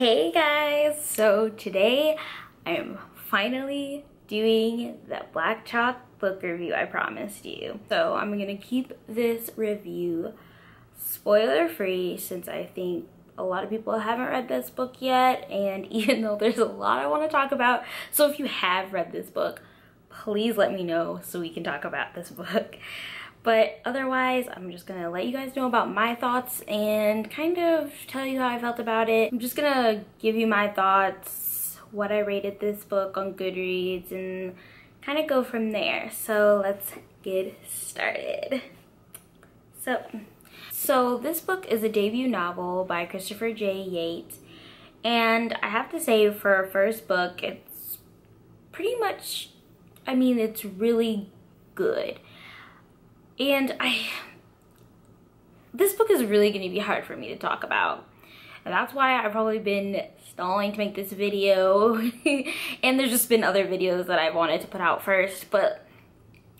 Hey guys, so today I am finally doing that Black Chalk book review I promised you. So I'm gonna keep this review spoiler free since I think a lot of people haven't read this book yet, and even though there's a lot I want to talk about, so if you have read this book, please let me know so we can talk about this book. But otherwise, I'm just gonna let you guys know about my thoughts and kind of tell you how I felt about it. I'm just gonna give you my thoughts, what I rated this book on Goodreads, and kind of go from there. So let's get started. So this book is a debut novel by Christopher J. Yates, and I have to say, for a first book, it's pretty much, I mean, it's really good. And this book is really going to be hard for me to talk about, and that's why I've probably been stalling to make this video. And there's just been other videos that I wanted to put out first, but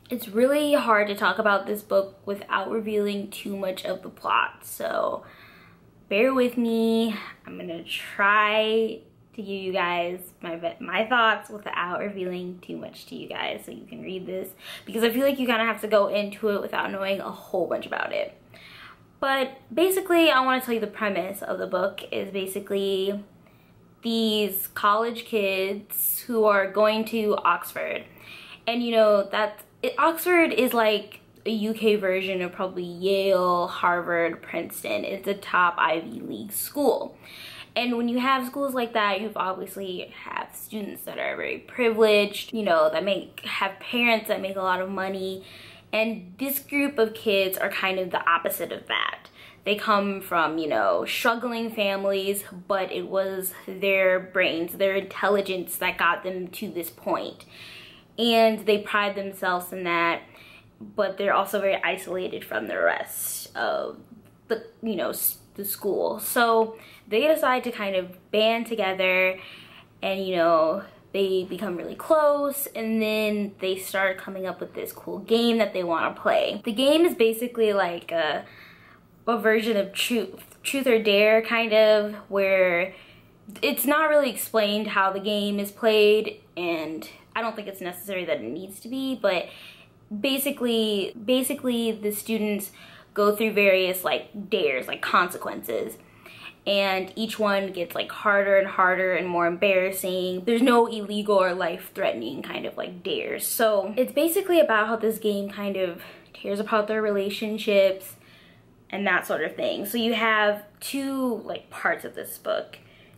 it's really hard to talk about this book without revealing too much of the plot, so bear with me. I'm gonna try to give you guys my thoughts without revealing too much to you guys so you can read this, because I feel like you kind of have to go into it without knowing a whole bunch about it. But basically, I want to tell you the premise of the book is basically these college kids who are going to Oxford, and you know that Oxford is like a UK version of probably Yale, Harvard, Princeton. It's a top Ivy League school. And when you have schools like that, you obviously have students that are very privileged, you know, that have parents that make a lot of money. And this group of kids are kind of the opposite of that. They come from, you know, struggling families, but it was their brains, their intelligence that got them to this point. And they pride themselves in that, but they're also very isolated from the rest of the, you know, the school. So they decide to kind of band together, and you know, they become really close, and then they start coming up with this cool game that they want to play. The game is basically like a version of truth or dare, kind of, where it's not really explained how the game is played, and I don't think it's necessary that it needs to be, but basically the students go through various like dares, like consequences, and each one gets like harder and harder and more embarrassing. There's no illegal or life-threatening kind of like dares. So it's basically about how this game kind of tears apart their relationships and that sort of thing. So you have two like parts of this book.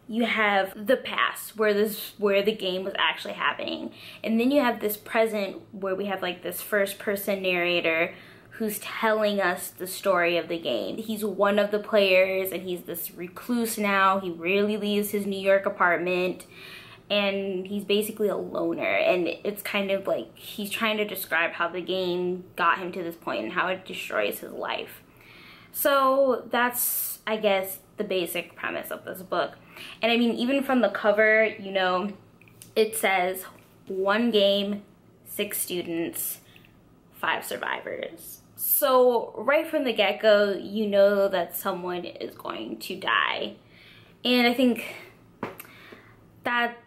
You have the past where the game was actually happening, and then you have this present where we have like this first person narrator who's telling us the story of the game. He's one of the players, and he's this recluse now. He rarely leaves his New York apartment, and he's basically a loner, and it's kind of like he's trying to describe how the game got him to this point and how it destroys his life. So that's, I guess, the basic premise of this book. And I mean, even from the cover, you know, it says 1 game, 6 students, 5 survivors. So right from the get-go, you know that someone is going to die. And I think that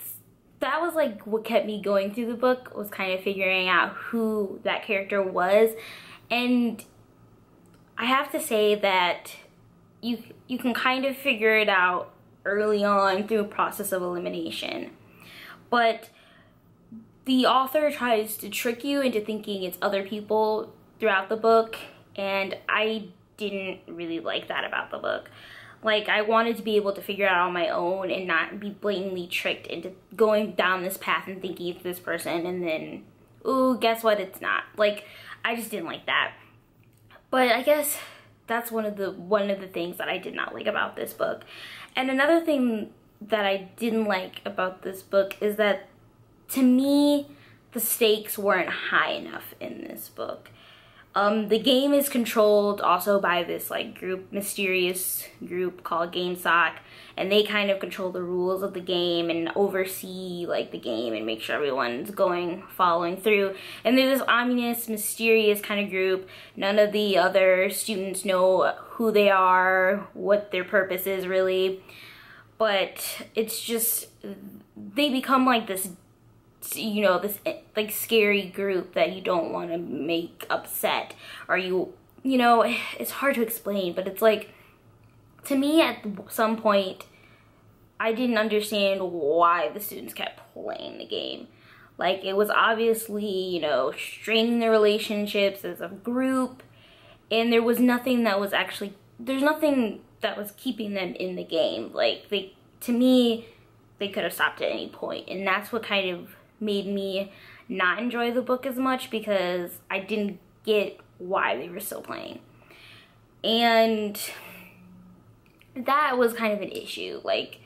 was like what kept me going through the book, was kind of figuring out who that character was. And I have to say that you can kind of figure it out early on through a process of elimination. But the author tries to trick you into thinking it's other people throughout the book, and I didn't really like that about the book. Like, I wanted to be able to figure it out on my own and not be blatantly tricked into going down this path and thinking it's this person, and then, ooh, guess what, it's not. Like, I just didn't like that. But I guess that's one of the things that I did not like about this book. And another thing that I didn't like about this book is that, to me, the stakes weren't high enough in this book. The game is controlled also by this like mysterious group called GameSock, and they kind of control the rules of the game and oversee like the game and make sure everyone's following through. And there's this ominous, mysterious kind of group. None of the other students know who they are, what their purpose is really. but it's just, they become like this, you know, this like scary group that you don't want to make upset, or you know, it's hard to explain, but it's like, to me at some point, I didn't understand why the students kept playing the game. Like, it was obviously, you know, straining their relationships as a group, and there was nothing that was actually, there's nothing that was keeping them in the game. Like, to me, they could have stopped at any point, and that's what kind of made me not enjoy the book as much, because I didn't get why they were still playing. And that was kind of an issue. Like,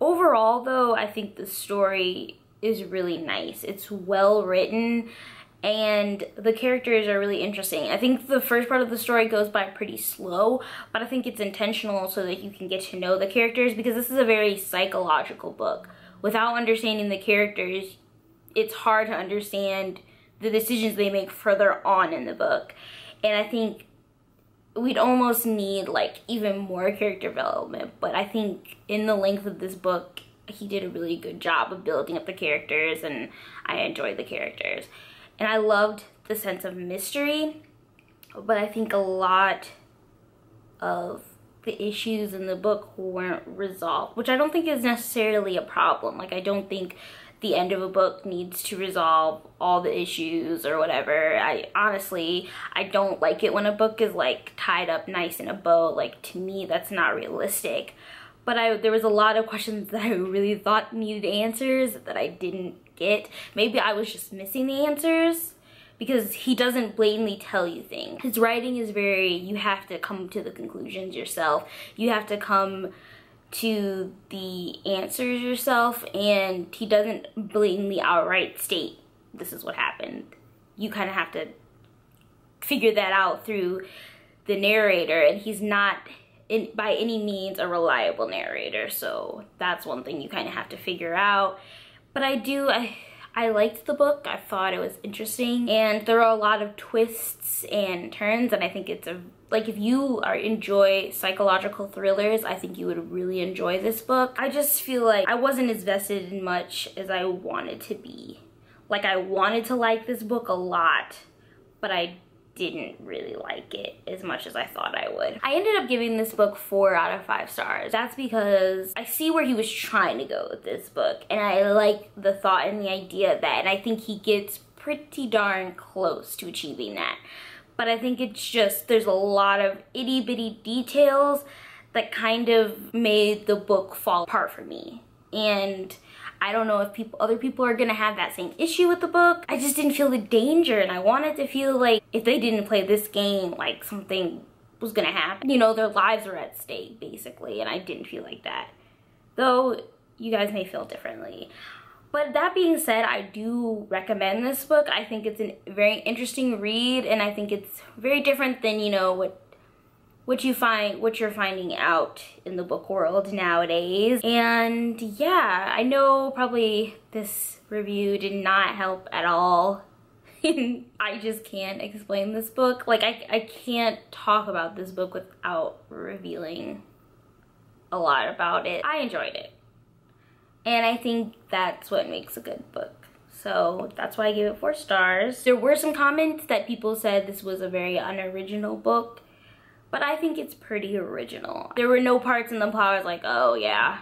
overall though, I think the story is really nice. It's well written, and the characters are really interesting. I think the first part of the story goes by pretty slow, but I think it's intentional so that you can get to know the characters, because this is a very psychological book. Without understanding the characters, it's hard to understand the decisions they make further on in the book. And I think we'd almost need like even more character development, but I think in the length of this book, he did a really good job of building up the characters, and I enjoyed the characters. And I loved the sense of mystery, but I think a lot of the issues in the book weren't resolved, which I don't think is necessarily a problem. Like, I don't think the end of a book needs to resolve all the issues or whatever. I honestly don't like it when a book is like tied up nice in a bow. Like, to me, that's not realistic. But there was a lot of questions that I really thought needed answers that I didn't get. Maybe I was just missing the answers, because he doesn't blatantly tell you things. His writing is very, you have to come to the conclusions yourself. You have to come to the answers yourself, and he doesn't blatantly outright state this is what happened. You kind of have to figure that out through the narrator, and he's not by any means a reliable narrator, so that's one thing you kind of have to figure out. But I liked the book. I thought it was interesting, and there are a lot of twists and turns, and I think it's like, if you enjoy psychological thrillers, I think you would really enjoy this book. I just feel like I wasn't as vested in much as I wanted to be. Like, I wanted to like this book a lot, but I didn't really like it as much as I thought I would. I ended up giving this book 4 out of 5 stars. That's because I see where he was trying to go with this book, and I like the thought and the idea of that, and I think he gets pretty darn close to achieving that. But I think it's just, there's a lot of itty-bitty details that kind of made the book fall apart for me. And I don't know if other people are gonna have that same issue with the book. I just didn't feel the danger, and I wanted to feel like if they didn't play this game, like something was gonna happen. You know, their lives were at stake, basically, and I didn't feel like that. Though, you guys may feel differently. But that being said, I do recommend this book. I think it's a very interesting read, and I think it's very different than, you know, what you're finding out in the book world nowadays. And yeah, I know probably this review did not help at all. I just can't explain this book. Like, I can't talk about this book without revealing a lot about it. I enjoyed it, and I think that's what makes a good book. So that's why I gave it 4 stars. There were some comments that people said this was a very unoriginal book, but I think it's pretty original. There were no parts in the plot I was like, oh yeah,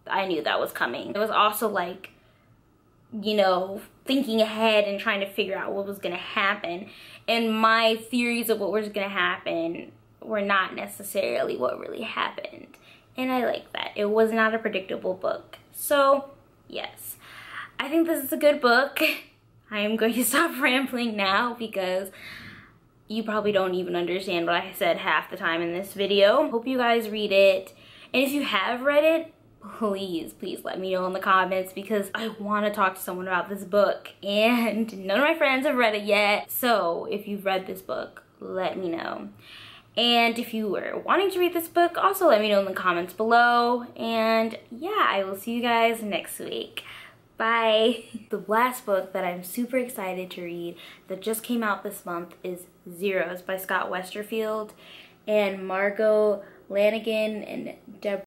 I knew that was coming. It was also like, you know, thinking ahead and trying to figure out what was gonna happen. And my theories of what was gonna happen were not necessarily what really happened. And I like that. It was not a predictable book. So yes, I think this is a good book. I am going to stop rambling now, because you probably don't even understand what I said half the time in this video. Hope you guys read it. And if you have read it, please let me know in the comments, because I want to talk to someone about this book, and none of my friends have read it yet. So if you've read this book, let me know. And if you were wanting to read this book, also let me know in the comments below. And yeah, I will see you guys next week. Bye. The last book that I'm super excited to read that just came out this month is Zeros by Scott Westerfeld and Margot Lanigan and Deborah